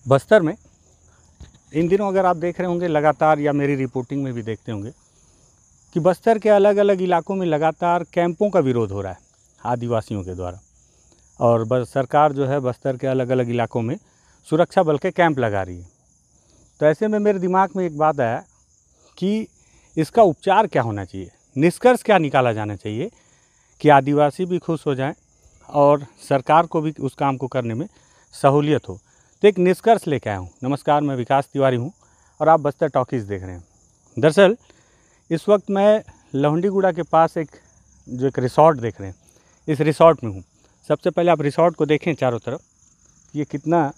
बस्तर में इन दिनों अगर आप देख रहे होंगे लगातार, या मेरी रिपोर्टिंग में भी देखते होंगे कि बस्तर के अलग अलग इलाकों में लगातार कैंपों का विरोध हो रहा है आदिवासियों के द्वारा। और बस सरकार जो है बस्तर के अलग अलग इलाकों में सुरक्षा बल के कैंप लगा रही है। तो ऐसे में मेरे दिमाग में एक बात आया कि इसका उपचार क्या होना चाहिए, निष्कर्ष क्या निकाला जाना चाहिए कि आदिवासी भी खुश हो जाएं और सरकार को भी उस काम को करने में सहूलियत हो। तो एक निष्कर्ष लेके आया हूँ। नमस्कार, मैं विकास तिवारी हूँ और आप बस्तर टॉकीज़ देख रहे हैं। दरअसल इस वक्त मैं लहुंडीगुड़ा के पास एक रिसॉर्ट देख रहे हैं, इस रिसॉर्ट में हूँ। सबसे पहले आप रिसॉर्ट को देखें चारों तरफ, ये कितना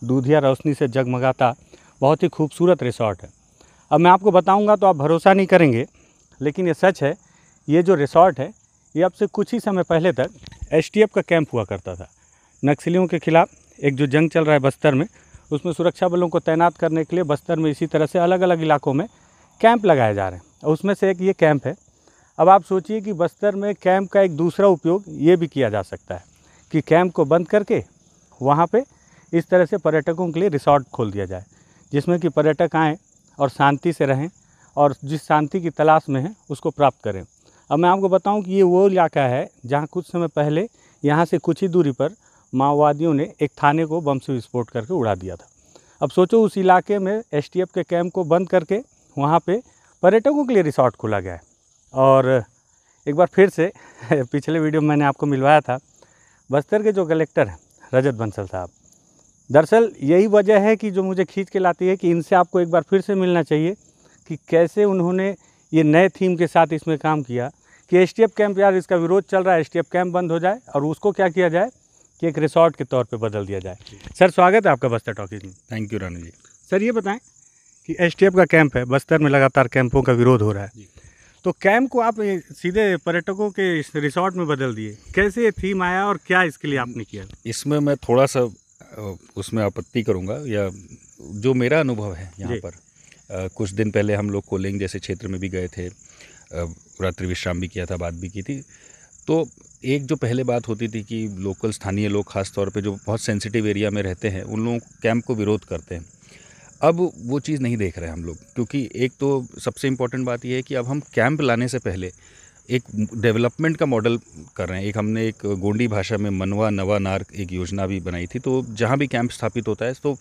दूधिया रोशनी से जगमगाता बहुत ही खूबसूरत रिसॉर्ट है। अब मैं आपको बताऊंगा तो आप भरोसा नहीं करेंगे, लेकिन ये सच है। ये जो रिसॉर्ट है ये अब से कुछ ही समय पहले तक एसटीएफ का कैंप हुआ करता था। नक्सलियों के खिलाफ एक जो जंग चल रहा है बस्तर में, उसमें सुरक्षा बलों को तैनात करने के लिए बस्तर में इसी तरह से अलग अलग इलाकों में कैंप लगाए जा रहे हैं और उसमें से एक ये कैंप है। अब आप सोचिए कि बस्तर में कैंप का एक दूसरा उपयोग ये भी किया जा सकता है कि कैंप को बंद करके वहाँ पे इस तरह से पर्यटकों के लिए रिसॉर्ट खोल दिया जाए, जिसमें कि पर्यटक आएँ और शांति से रहें और जिस शांति की तलाश में हैं उसको प्राप्त करें। अब मैं आपको बताऊं कि ये वो इलाका है जहाँ कुछ समय पहले यहाँ से कुछ ही दूरी पर माओवादियों ने एक थाने को बम से विस्फोट करके उड़ा दिया था। अब सोचो उस इलाके में एसटीएफ के कैंप को बंद करके वहाँ पे पर्यटकों के लिए रिसॉर्ट खोला गया है। और एक बार फिर से पिछले वीडियो में मैंने आपको मिलवाया था बस्तर के जो कलेक्टर हैं रजत बंसल साहब। दरअसल यही वजह है कि जो मुझे खींच के लाती है कि इनसे आपको एक बार फिर से मिलना चाहिए कि कैसे उन्होंने ये नए थीम के साथ इसमें काम किया कि एसटीएफ कैंप, यार इसका विरोध चल रहा है, एसटीएफ कैंप बंद हो जाए और उसको क्या किया जाए कि एक रिसॉर्ट के तौर पे बदल दिया जाए। सर, स्वागत है आपका बस्तर टॉकीज़ में। Thank you Ranu ji. Sir, ये बताएं कि एसटीएफ का कैंप है, बस्तर में लगातार कैंपों का विरोध हो रहा है, तो कैंप को आप सीधे पर्यटकों के रिसॉर्ट में बदल दिए, कैसे ये थीम आया और क्या इसके लिए आपने किया? इसमें मैं थोड़ा सा उसमें आपत्ति करूंगा, या जो मेरा अनुभव है यहाँ पर। कुछ दिन पहले हम लोग कोलिंग जैसे क्षेत्र में भी गए थे, रात्रि विश्राम भी किया था, बात भी की थी। तो एक जो पहले बात होती थी कि लोकल स्थानीय लोग खास तौर पे जो बहुत सेंसिटिव एरिया में रहते हैं उन लोगों कैंप को विरोध करते हैं। अब वो चीज़ नहीं देख रहे हैं हम लोग, क्योंकि एक तो सबसे इम्पोर्टेंट बात यह है कि अब हम कैंप लाने से पहले एक डेवलपमेंट का मॉडल कर रहे हैं। एक हमने एक गोंडी भाषा में मनवा नवा नार एक योजना भी बनाई थी। तो जहाँ भी कैंप स्थापित होता है तो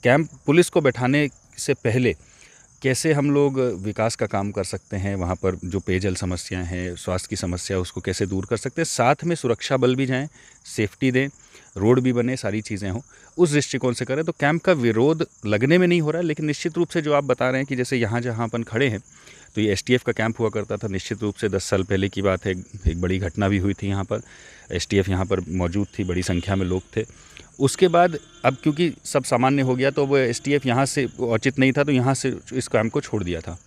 कैंप पुलिस को बैठाने से पहले कैसे हम लोग विकास का काम कर सकते हैं, वहाँ पर जो पेयजल समस्याएं हैं, स्वास्थ्य की समस्या, उसको कैसे दूर कर सकते हैं, साथ में सुरक्षा बल भी जाएं, सेफ्टी दें, रोड भी बने, सारी चीज़ें हों, उस दृष्टिकोण से करें। तो कैंप का विरोध लगने में नहीं हो रहा है, लेकिन निश्चित रूप से जो आप बता रहे हैं कि जैसे यहाँ जहाँ अपन खड़े हैं तो ये एसटीएफ का कैंप हुआ करता था। निश्चित रूप से 10 साल पहले की बात है, एक बड़ी घटना भी हुई थी यहाँ पर। एसटीएफ यहाँ पर मौजूद थी, बड़ी संख्या में लोग थे। उसके बाद अब क्योंकि सब सामान्य हो गया तो वो एसटीएफ यहाँ से औचित नहीं था, तो यहाँ से इस कैंप को छोड़ दिया था।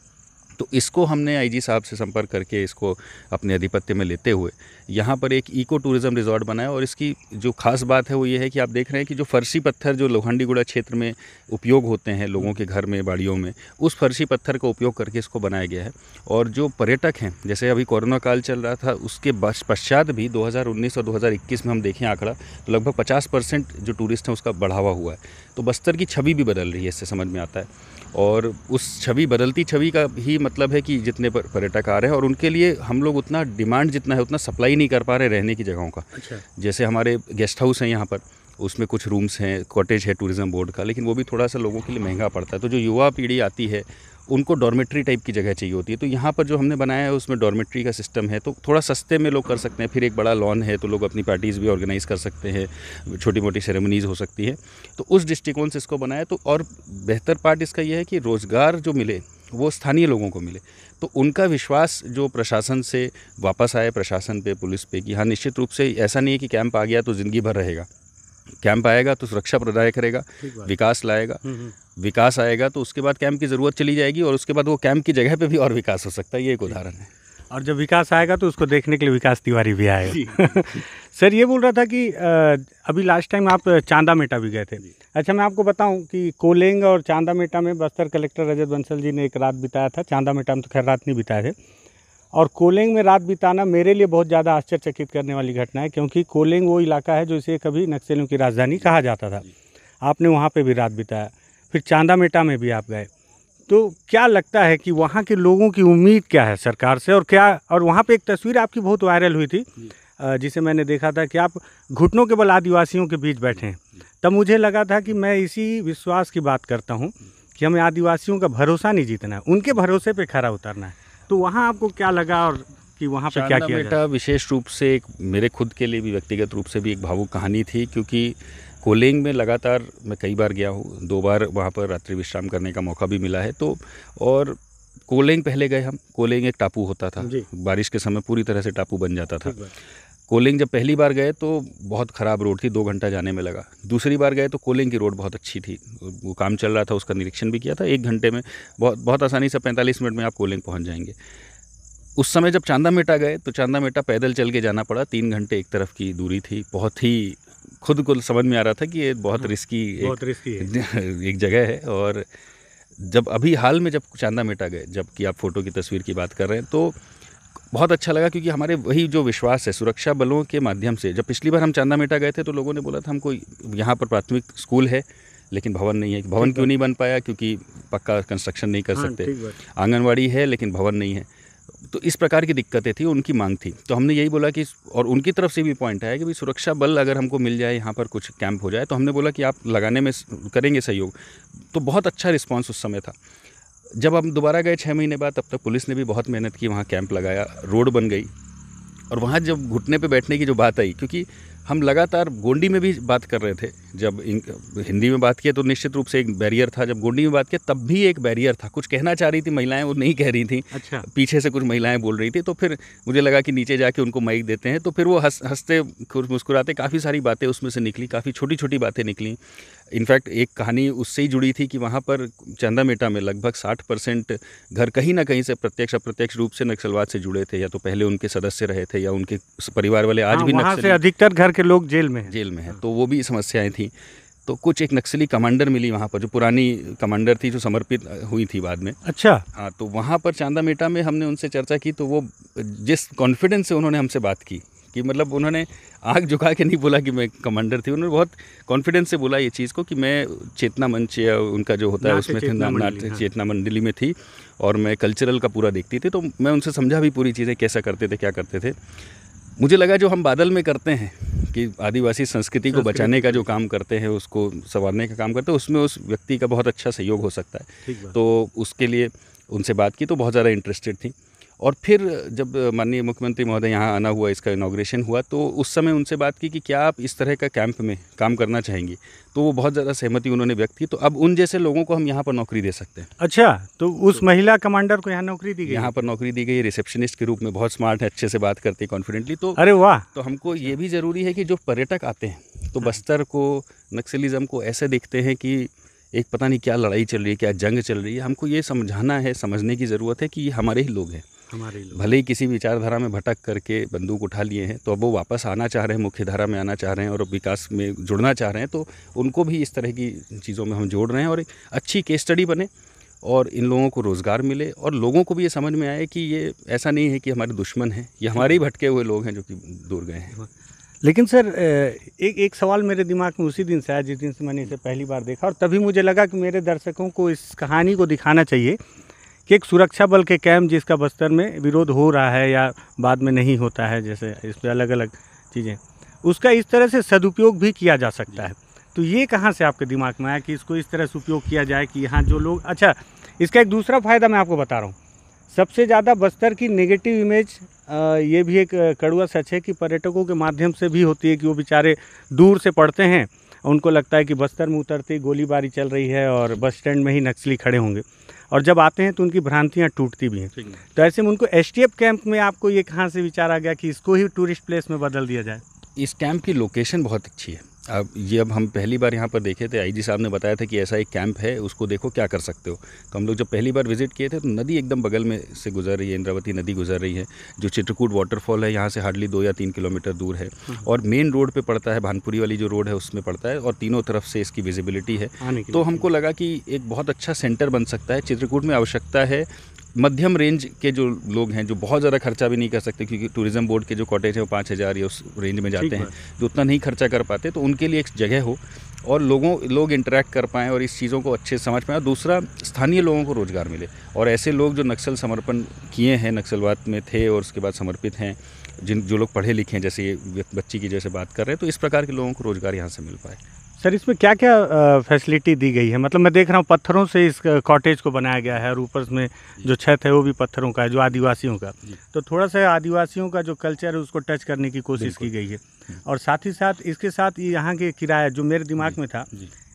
तो इसको हमने आईजी साहब से संपर्क करके इसको अपने आधिपत्य में लेते हुए यहाँ पर एक इको टूरिज़्म रिजॉर्ट बनाया। और इसकी जो खास बात है वो ये है कि आप देख रहे हैं कि जो फर्शी पत्थर जो लुहांडीगुड़ा क्षेत्र में उपयोग होते हैं लोगों के घर में, बाड़ियों में, उस फर्शी पत्थर का उपयोग करके इसको बनाया गया है। और जो पर्यटक हैं, जैसे अभी कोरोना काल चल रहा था, उसके पश्चात भी 2019 और 2021 में हम देखें आंकड़ा, तो लगभग 50% जो टूरिस्ट हैं उसका बढ़ावा हुआ है। तो बस्तर की छवि भी बदल रही है, इससे समझ में आता है। और उस छवि, बदलती छवि का ही मतलब है कि जितने पर्यटक आ रहे हैं और उनके लिए हम लोग उतना डिमांड जितना है उतना सप्लाई नहीं कर पा रहे रहने की जगहों का। अच्छा। जैसे हमारे गेस्ट हाउस हैं यहाँ पर, उसमें कुछ रूम्स हैं, कॉटेज है टूरिज़्म बोर्ड का, लेकिन वो भी थोड़ा सा लोगों के लिए महंगा पड़ता है। तो जो युवा पीढ़ी आती है उनको डॉर्मेट्री टाइप की जगह चाहिए होती है। तो यहाँ पर जो हमने बनाया है उसमें डॉर्मेट्री का सिस्टम है, तो थोड़ा सस्ते में लोग कर सकते हैं। फिर एक बड़ा लॉन है तो लोग अपनी पार्टीज़ भी ऑर्गेनाइज़ कर सकते हैं, छोटी मोटी सेरेमनीज़ हो सकती है। तो उस दृष्टिकोण से इसको बनाया। तो और बेहतर पार्ट इसका यह है कि रोज़गार जो मिले वो स्थानीय लोगों को मिले। तो उनका विश्वास जो प्रशासन से वापस आए, प्रशासन पे, पुलिस पे, कि हाँ निश्चित रूप से ऐसा नहीं है कि कैंप आ गया तो ज़िंदगी भर रहेगा। कैंप आएगा तो सुरक्षा प्रदान करेगा, विकास लाएगा। विकास आएगा तो उसके बाद कैंप की ज़रूरत चली जाएगी और उसके बाद वो कैंप की जगह पे भी और विकास हो सकता है। ये एक उदाहरण है। और जब विकास आएगा तो उसको देखने के लिए विकास तिवारी भी आएगा। सर, ये बोल रहा था कि अभी लास्ट टाइम आप चांदा मेटा भी गए थे। अच्छा, मैं आपको बताऊं कि कोलिंग और चांदा मेटा में बस्तर कलेक्टर रजत बंसल जी ने एक रात बिताया था। चांदा मेटा में तो खैर रात नहीं बिताए थे। और कोलिंग में रात बिताना मेरे लिए बहुत ज़्यादा आश्चर्यचकित करने वाली घटना है, क्योंकि कोलिंग वो इलाका है जो इसे कभी नक्सलियों की राजधानी कहा जाता था। आपने वहाँ पे भी रात बिताया, फिर चांदा मेटा में भी आप गए। तो क्या लगता है कि वहाँ के लोगों की उम्मीद क्या है सरकार से, और वहाँ पे एक तस्वीर आपकी बहुत वायरल हुई थी जिसे मैंने देखा था कि आप घुटनों के बल आदिवासियों के बीच बैठे हैं। तब मुझे लगा था कि मैं इसी विश्वास की बात करता हूँ कि हमें आदिवासियों का भरोसा नहीं जीतना है, उनके भरोसे पे खरा उतरना है। तो वहाँ आपको क्या लगा और कि वहाँ पे क्या किया चांदा विशेष रूप से एक मेरे खुद के लिए भी व्यक्तिगत रूप से भी एक भावुक कहानी थी, क्योंकि कोलेंग में लगातार मैं कई बार गया हूँ, 2 बार वहाँ पर रात्रि विश्राम करने का मौका भी मिला है। तो और कोलेंग पहले गए हम, कोलेंग एक टापू होता था, बारिश के समय पूरी तरह से टापू बन जाता था। कोलेंग जब पहली बार गए तो बहुत ख़राब रोड थी, 2 घंटा जाने में लगा। दूसरी बार गए तो कोलेंग की रोड बहुत अच्छी थी, वो काम चल रहा था, उसका निरीक्षण भी किया था। 1 घंटे में बहुत आसानी से 45 मिनट में आप कोलेंग पहुँच जाएंगे। उस समय जब चांदा मेटा गए तो चांदा मेटा पैदल चल के जाना पड़ा, 3 घंटे एक तरफ की दूरी थी। बहुत ही खुद को समझ में आ रहा था कि ये बहुत रिस्की एक जगह है। और जब अभी हाल में जब चांदा मेटा गए, जबकि आप फ़ोटो की तस्वीर की बात कर रहे हैं, तो बहुत अच्छा लगा, क्योंकि हमारे वही जो विश्वास है सुरक्षा बलों के माध्यम से। जब पिछली बार हम चांदा मेटा गए थे तो लोगों ने बोला था हमको यहाँ पर प्राथमिक स्कूल है लेकिन भवन नहीं है। भवन क्यों नहीं बन पाया? क्योंकि पक्का कंस्ट्रक्शन नहीं कर सकते। आंगनवाड़ी है लेकिन भवन नहीं है। तो इस प्रकार की दिक्कतें थी, उनकी मांग थी। तो हमने यही बोला कि, और उनकी तरफ से भी पॉइंट आया कि भाई सुरक्षा बल अगर हमको मिल जाए, यहाँ पर कुछ कैंप हो जाए, तो हमने बोला कि आप लगाने में करेंगे सहयोग। तो बहुत अच्छा रिस्पांस उस समय था। जब हम दोबारा गए 6 महीने बाद, तब तक पुलिस ने भी बहुत मेहनत की, वहाँ कैंप लगाया, रोड बन गई। और वहाँ जब घुटने पे बैठने की जो बात आई, क्योंकि हम लगातार गोंडी में भी बात कर रहे थे, जब हिंदी में बात किया तो निश्चित रूप से एक बैरियर था, जब गोंडी में बात किया तब भी एक बैरियर था। कुछ कहना चाह रही थी महिलाएं, वो नहीं कह रही थी। अच्छा। पीछे से कुछ महिलाएं बोल रही थी, तो फिर मुझे लगा कि नीचे जाके उनको माइक देते हैं। तो फिर वो हंसते मुस्कुराते काफ़ी सारी बातें उसमें से निकली, काफ़ी छोटी छोटी बातें निकली। इनफैक्ट एक कहानी उससे ही जुड़ी थी कि वहाँ पर चांदा मेटा में लगभग 60% घर कहीं ना कहीं से प्रत्यक्ष अप्रत्यक्ष रूप से नक्सलवाद से जुड़े थे, या तो पहले उनके सदस्य रहे थे या उनके परिवार वाले आज भी वहाँ से अधिकतर घर के लोग जेल में हैं। तो वो भी समस्याएं थी। तो कुछ एक नक्सली कमांडर मिली वहाँ पर, जो पुरानी कमांडर थी, जो समर्पित हुई थी बाद में। अच्छा। हाँ, तो वहाँ पर चांदा मेटा में हमने उनसे चर्चा की, तो वो जिस कॉन्फिडेंस से उन्होंने हमसे बात की कि मतलब उन्होंने आँख झुका के नहीं बोला कि मैं कमांडर थी, उन्होंने बहुत कॉन्फिडेंस से बोला ये चीज़ को कि मैं चेतना मंच या उनका जो होता है उसमें थी, चेतना मंडली में थी, और मैं कल्चरल का पूरा देखती थी। तो मैं उनसे समझा भी पूरी चीज़ें कैसा करते थे, क्या करते थे। मुझे लगा जो हम बादल में करते हैं कि आदिवासी संस्कृति को बचाने का जो काम करते हैं, उसको संवारने का काम करते हैं, उसमें उस व्यक्ति का बहुत अच्छा सहयोग हो सकता है। तो उसके लिए उनसे बात की, तो बहुत ज़्यादा इंटरेस्टेड थी। और फिर जब माननीय मुख्यमंत्री महोदय यहाँ आना हुआ, इसका इनॉग्रेशन हुआ, तो उस समय उनसे बात की कि क्या आप इस तरह का कैंप में काम करना चाहेंगी। तो वो बहुत ज़्यादा सहमति उन्होंने व्यक्त की। तो अब उन जैसे लोगों को हम यहाँ पर नौकरी दे सकते हैं। अच्छा, तो उस महिला कमांडर को यहाँ नौकरी दी गई? यहाँ पर नौकरी दी गई, रिसेप्शनिस्ट के रूप में, बहुत स्मार्ट है, अच्छे से बात करती है, कॉन्फिडेंटली। तो अरे वाह। तो हमको ये भी ज़रूरी है कि जो पर्यटक आते हैं तो बस्तर को, नक्सलिज्म को ऐसे देखते हैं कि एक पता नहीं क्या लड़ाई चल रही है, क्या जंग चल रही है। हमको ये समझाना है, समझने की ज़रूरत है कि ये हमारे ही लोग हैं। भले ही किसी विचारधारा में भटक करके बंदूक उठा लिए हैं, तो अब वो वापस आना चाह रहे हैं, मुख्य धारा में आना चाह रहे हैं और विकास में जुड़ना चाह रहे हैं। तो उनको भी इस तरह की चीज़ों में हम जोड़ रहे हैं, और एक अच्छी केस स्टडी बने और इन लोगों को रोज़गार मिले, और लोगों को भी ये समझ में आए कि ये ऐसा नहीं है कि हमारे दुश्मन हैं, ये हमारे ही भटके हुए लोग हैं जो कि दूर गए हैं। लेकिन सर, एक सवाल मेरे दिमाग में उसी दिन से आया जिस दिन से मैंने इसे पहली बार देखा, और तभी मुझे लगा कि मेरे दर्शकों को इस कहानी को दिखाना चाहिए कि एक सुरक्षा बल के कैंप जिसका बस्तर में विरोध हो रहा है या बाद में नहीं होता है, जैसे इस पर अलग अलग चीज़ें, उसका इस तरह से सदुपयोग भी किया जा सकता है। तो ये कहाँ से आपके दिमाग में आया कि इसको इस तरह से उपयोग किया जाए कि यहाँ जो लोग, अच्छा, इसका एक दूसरा फ़ायदा मैं आपको बता रहा हूँ। सबसे ज़्यादा बस्तर की नेगेटिव इमेज, ये भी एक कड़वा सच है कि पर्यटकों के माध्यम से भी होती है कि वो बेचारे दूर से पढ़ते हैं, उनको लगता है कि बस्तर में उतरते ही गोलीबारी चल रही है और बस स्टैंड में ही नक्सली खड़े होंगे, और जब आते हैं तो उनकी भ्रांतियाँ टूटती भी हैं। तो ऐसे में उनको एसटीएफ कैंप में आपको ये कहाँ से विचार आ गया कि इसको ही टूरिस्ट प्लेस में बदल दिया जाए? इस कैंप की लोकेशन बहुत अच्छी है। अब हम पहली बार यहाँ पर देखे थे, आईजी साहब ने बताया था कि ऐसा एक कैंप है, उसको देखो क्या कर सकते हो। तो हम लोग जब पहली बार विजिट किए थे तो नदी एकदम बगल में से गुजर रही है, इंद्रावती नदी गुजर रही है, जो चित्रकूट वाटरफॉल है यहाँ से हार्डली 2 या 3 किलोमीटर दूर है, और मेन रोड पे पड़ता है, भानपुरी वाली जो रोड है उसमें पड़ता है, और तीनों तरफ से इसकी विजिबिलिटी है। तो हमको लगा कि एक बहुत अच्छा सेंटर बन सकता है। चित्रकूट में आवश्यकता है मध्यम रेंज के जो लोग हैं, जो बहुत ज़्यादा खर्चा भी नहीं कर सकते, क्योंकि टूरिज़्म बोर्ड के जो कॉटेज हैं वो 5,000 या उस रेंज में जाते हैं, जो उतना नहीं खर्चा कर पाते, तो उनके लिए एक जगह हो और लोग इंटरेक्ट कर पाएँ और इस चीज़ों को अच्छे से समझ पाएँ। और दूसरा, स्थानीय लोगों को रोज़गार मिले, और ऐसे लोग जो नक्सल समर्पण किए हैं, नक्सलवाद में थे और उसके बाद समर्पित हैं, जो लोग पढ़े लिखे हैं, जैसे ये बच्ची की जैसे बात कर रहे हैं, तो इस प्रकार के लोगों को रोज़गार यहाँ से मिल पाए। सर, इसमें क्या क्या फैसिलिटी दी गई है? मतलब मैं देख रहा हूँ पत्थरों से इस कॉटेज को बनाया गया है और ऊपर में जो छत है वो भी पत्थरों का है, जो आदिवासियों का। तो थोड़ा सा आदिवासियों का जो कल्चर है उसको टच करने की कोशिश की गई है। और साथ ही साथ इसके साथ यहाँ के किराया जो मेरे दिमाग में था,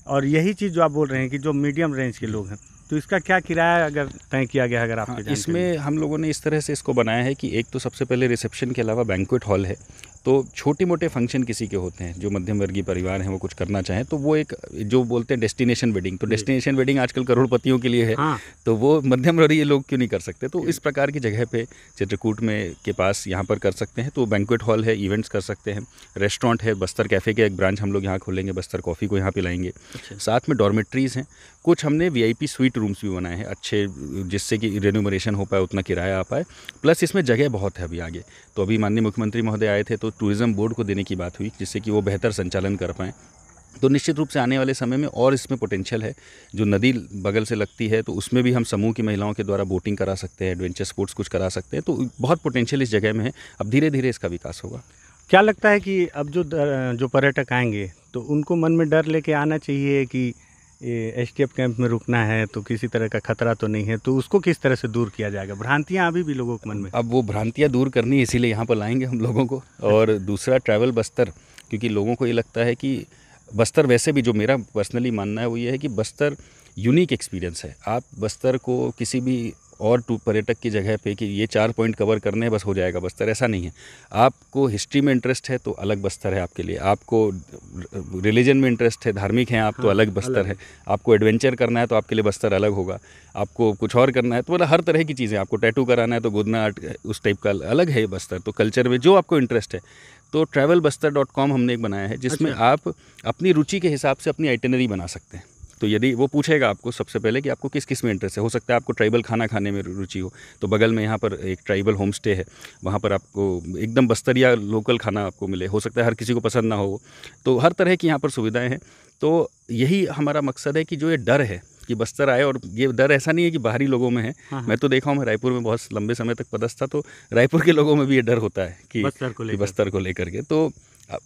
और यही चीज़ जो आप बोल रहे हैं कि जो मीडियम रेंज के लोग हैं, तो इसका क्या किराया अगर तय किया गया, अगर आपके जानकारी? इसमें हम लोगों ने इस तरह से इसको बनाया है कि एक तो सबसे पहले रिसेप्शन के अलावा बैंक्वेट हॉल है। तो छोटे मोटे फंक्शन किसी के होते हैं, जो मध्यम वर्गीय परिवार हैं, वो कुछ करना चाहें, तो वो एक जो बोलते हैं डेस्टिनेशन वेडिंग, तो डेस्टिनेशन वेडिंग आजकल करोड़पतियों के लिए है। हाँ। तो वो मध्यम वर्गीय लोग क्यों नहीं कर सकते? तो इस प्रकार की जगह पे चित्रकूट में के पास यहाँ पर कर सकते हैं। तो बैंक्वेट हॉल है, इवेंट्स कर सकते हैं, रेस्टोरेंट है, बस्तर कैफ़े के एक ब्रांच हम लोग यहाँ खोलेंगे, बस्तर कॉफ़ी को यहाँ पिलाएंगे। साथ में डॉर्मेट्रीज़ हैं, कुछ हमने VIP स्वीट रूम्स भी बनाए हैं अच्छे, जिससे कि रेन्यूमरेशन हो पाए, उतना किराया आ पाए। प्लस इसमें जगह बहुत है अभी आगे। तो अभी माननीय मुख्यमंत्री महोदय आए थे, तो टूरिज़्म बोर्ड को देने की बात हुई, जिससे कि वो बेहतर संचालन कर पाएँ। तो निश्चित रूप से आने वाले समय में और इसमें पोटेंशियल है। जो नदी बगल से लगती है, तो उसमें भी हम समूह की महिलाओं के द्वारा बोटिंग करा सकते हैं, एडवेंचर स्पोर्ट्स कुछ करा सकते हैं। तो बहुत पोटेंशियल इस जगह में है। अब धीरे धीरे इसका विकास होगा। क्या लगता है कि अब जो पर्यटक आएंगे तो उनको मन में डर लेके आना चाहिए कि STF कैंप में रुकना है तो किसी तरह का खतरा तो नहीं है, तो उसको किस तरह से दूर किया जाएगा? भ्रांतियां अभी भी लोगों के मन में। अब वो भ्रांतियाँ दूर करनी है, इसीलिए यहाँ पर लाएंगे हम लोगों को। और दूसरा, ट्रैवल बस्तर, क्योंकि लोगों को ये लगता है कि बस्तर, वैसे भी जो मेरा पर्सनली मानना है वो ये है कि बस्तर यूनिक एक्सपीरियंस है। आप बस्तर को किसी भी और पर्यटक की जगह पे कि ये 4 पॉइंट कवर करने हैं बस हो जाएगा बस्तर, ऐसा नहीं है। आपको हिस्ट्री में इंटरेस्ट है तो अलग बस्तर है आपके लिए, आपको रिलीजन में इंटरेस्ट है, धार्मिक हैं आप, तो अलग बस्तर है, आपको एडवेंचर करना है तो आपके लिए बस्तर अलग होगा, आपको कुछ और करना है तो मतलब हर तरह की चीज़ें, आपको टैटू कराना है तो गोदना आर्ट उस टाइप का अलग है बस्तर। तो कल्चर में जो आपको इंटरेस्ट है, तो travelbuster.com हमने एक बनाया है, जिसमें आप अपनी रुचि के हिसाब से अपनी आइटिनरी बना सकते हैं। तो यदि वो पूछेगा आपको सबसे पहले कि आपको किस किस में इंटरेस्ट है, हो सकता है आपको ट्राइबल खाना खाने में रुचि हो, तो बगल में यहाँ पर एक ट्राइबल होम स्टे है, वहाँ पर आपको एकदम बस्तरिया लोकल खाना आपको मिले। हो सकता है हर किसी को पसंद ना हो, तो हर तरह की यहाँ पर सुविधाएं हैं। तो यही हमारा मकसद है कि जो ये डर है कि बस्तर आए, और ये डर ऐसा नहीं है कि बाहरी लोगों में है। मैं तो देखा हूँ, मैं रायपुर में बहुत लंबे समय तक पदस्थ था, तो रायपुर के लोगों में भी ये डर होता है कि बस्तर को लेकर के। तो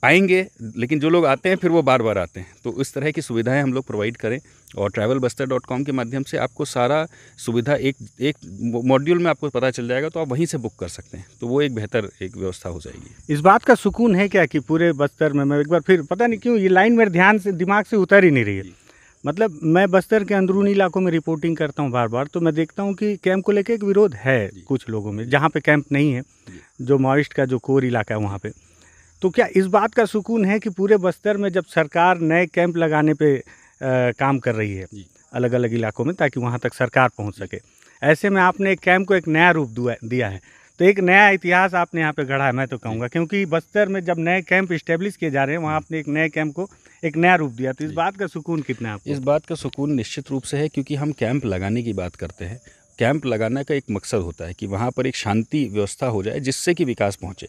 आएंगे, लेकिन जो लोग आते हैं फिर वो बार बार आते हैं। तो इस तरह की सुविधाएं हम लोग प्रोवाइड करें, और travelbuster.com के माध्यम से आपको सारा सुविधा एक मॉड्यूल में आपको पता चल जाएगा, तो आप वहीं से बुक कर सकते हैं। तो वो एक बेहतर एक व्यवस्था हो जाएगी। इस बात का सुकून है क्या कि पूरे बस्तर में, मैं एक बार फिर, पता नहीं क्यों ये लाइन मेरे दिमाग से उतर ही नहीं रही है। मतलब मैं बस्तर के अंदरूनी इलाकों में रिपोर्टिंग करता हूँ बार बार, तो मैं देखता हूँ कि कैंप को लेकर एक विरोध है कुछ लोगों में, जहाँ पे कैंप नहीं है, जो माओइस्ट का जो कोर इलाका है वहाँ पे। तो क्या इस बात का सुकून है कि पूरे बस्तर में जब सरकार नए कैंप लगाने पे काम कर रही है अलग अलग इलाकों में, ताकि वहाँ तक सरकार पहुँच सके, ऐसे में आपने एक कैंप को एक नया रूप दिया है, तो एक नया इतिहास आपने यहाँ पे गढ़ा है, मैं तो कहूँगा। क्योंकि बस्तर में जब नए कैंप इस्टेब्लिश किए जा रहे हैं, वहाँ आपने एक नए कैंप को एक नया रूप दिया, तो इस बात का सुकून कितना है आपको? इस बात का सुकून निश्चित रूप से है, क्योंकि हम कैंप लगाने की बात करते हैं। कैंप लगाने का एक मकसद होता है कि वहाँ पर एक शांति व्यवस्था हो जाए, जिससे कि विकास पहुँचे।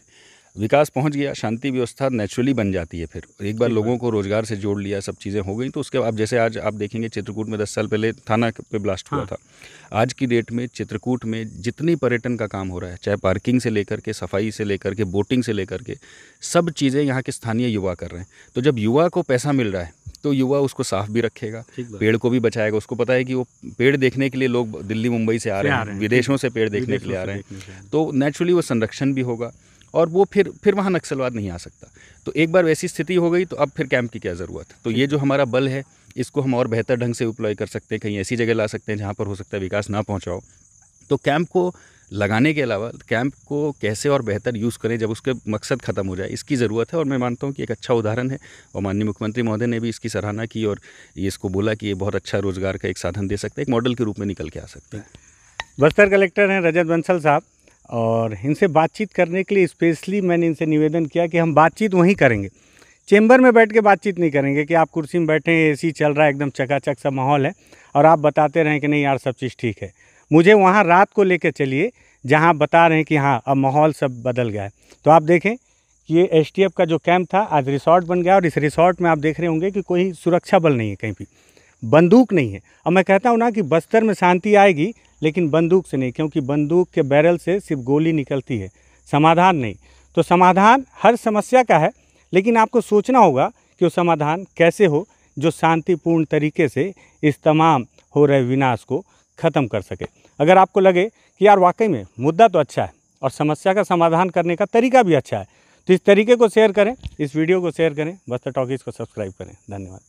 विकास पहुंच गया, शांति व्यवस्था नेचुरली बन जाती है। फिर एक बार लोगों को रोजगार से जोड़ लिया, सब चीज़ें हो गई, तो उसके बाद जैसे आज आप देखेंगे चित्रकूट में 10 साल पहले थाना पे ब्लास्ट हुआ था। आज की डेट में चित्रकूट में जितनी पर्यटन का काम हो रहा है, चाहे पार्किंग से लेकर के, सफाई से लेकर के, बोटिंग से लेकर के, सब चीज़ें यहाँ के स्थानीय युवा कर रहे हैं। तो जब युवा को पैसा मिल रहा है, तो युवा उसको साफ भी रखेगा, पेड़ को भी बचाएगा। उसको पता है कि वो पेड़ देखने के लिए लोग दिल्ली मुंबई से आ रहे हैं, विदेशों से पेड़ देखने के लिए आ रहे हैं, तो नेचुरली वो संरक्षण भी होगा, और वो फिर वहाँ नक्सलवाद नहीं आ सकता। तो एक बार वैसी स्थिति हो गई, तो अब फिर कैंप की क्या ज़रूरत है? तो ये जो हमारा बल है, इसको हम और बेहतर ढंग से अप्लाई कर सकते हैं, कहीं ऐसी जगह ला सकते हैं जहाँ पर हो सकता है विकास ना पहुँचाओ। तो कैंप को लगाने के अलावा कैंप को कैसे और बेहतर यूज़ करें जब उसके मकसद ख़त्म हो जाए, इसकी ज़रूरत है। और मैं मानता हूँ कि एक अच्छा उदाहरण है, और माननीय मुख्यमंत्री महोदय ने भी इसकी सराहना की और इसको बोला कि ये बहुत अच्छा रोज़गार का एक साधन दे सकते हैं, एक मॉडल के रूप में निकल के आ सकते हैं। बस्तर कलेक्टर हैं रजत बंसल साहब, और इनसे बातचीत करने के लिए स्पेशली मैंने इनसे निवेदन किया कि हम बातचीत वहीं करेंगे, चेंबर में बैठ के बातचीत नहीं करेंगे कि आप कुर्सी में बैठे हैं, AC चल रहा है, एकदम चकाचक सा माहौल है, और आप बताते रहें कि नहीं यार सब चीज़ ठीक है। मुझे वहाँ रात को लेकर चलिए जहाँ बता रहे हैं कि हाँ अब माहौल सब बदल गया है। तो आप देखें कि ये एसटीएफ का जो कैंप था आज रिसॉर्ट बन गया, और इस रिसॉर्ट में आप देख रहे होंगे कि कोई सुरक्षा बल नहीं है, कहीं भी बंदूक नहीं है। और मैं कहता हूँ ना कि बस्तर में शांति आएगी लेकिन बंदूक से नहीं, क्योंकि बंदूक के बैरल से सिर्फ गोली निकलती है, समाधान नहीं। तो समाधान हर समस्या का है, लेकिन आपको सोचना होगा कि वो समाधान कैसे हो जो शांतिपूर्ण तरीके से इस तमाम हो रहे विनाश को ख़त्म कर सके। अगर आपको लगे कि यार वाकई में मुद्दा तो अच्छा है और समस्या का समाधान करने का तरीका भी अच्छा है, तो इस तरीके को शेयर करें, इस वीडियो को शेयर करें, बस्तर टॉकीज़ को सब्सक्राइब करें। धन्यवाद।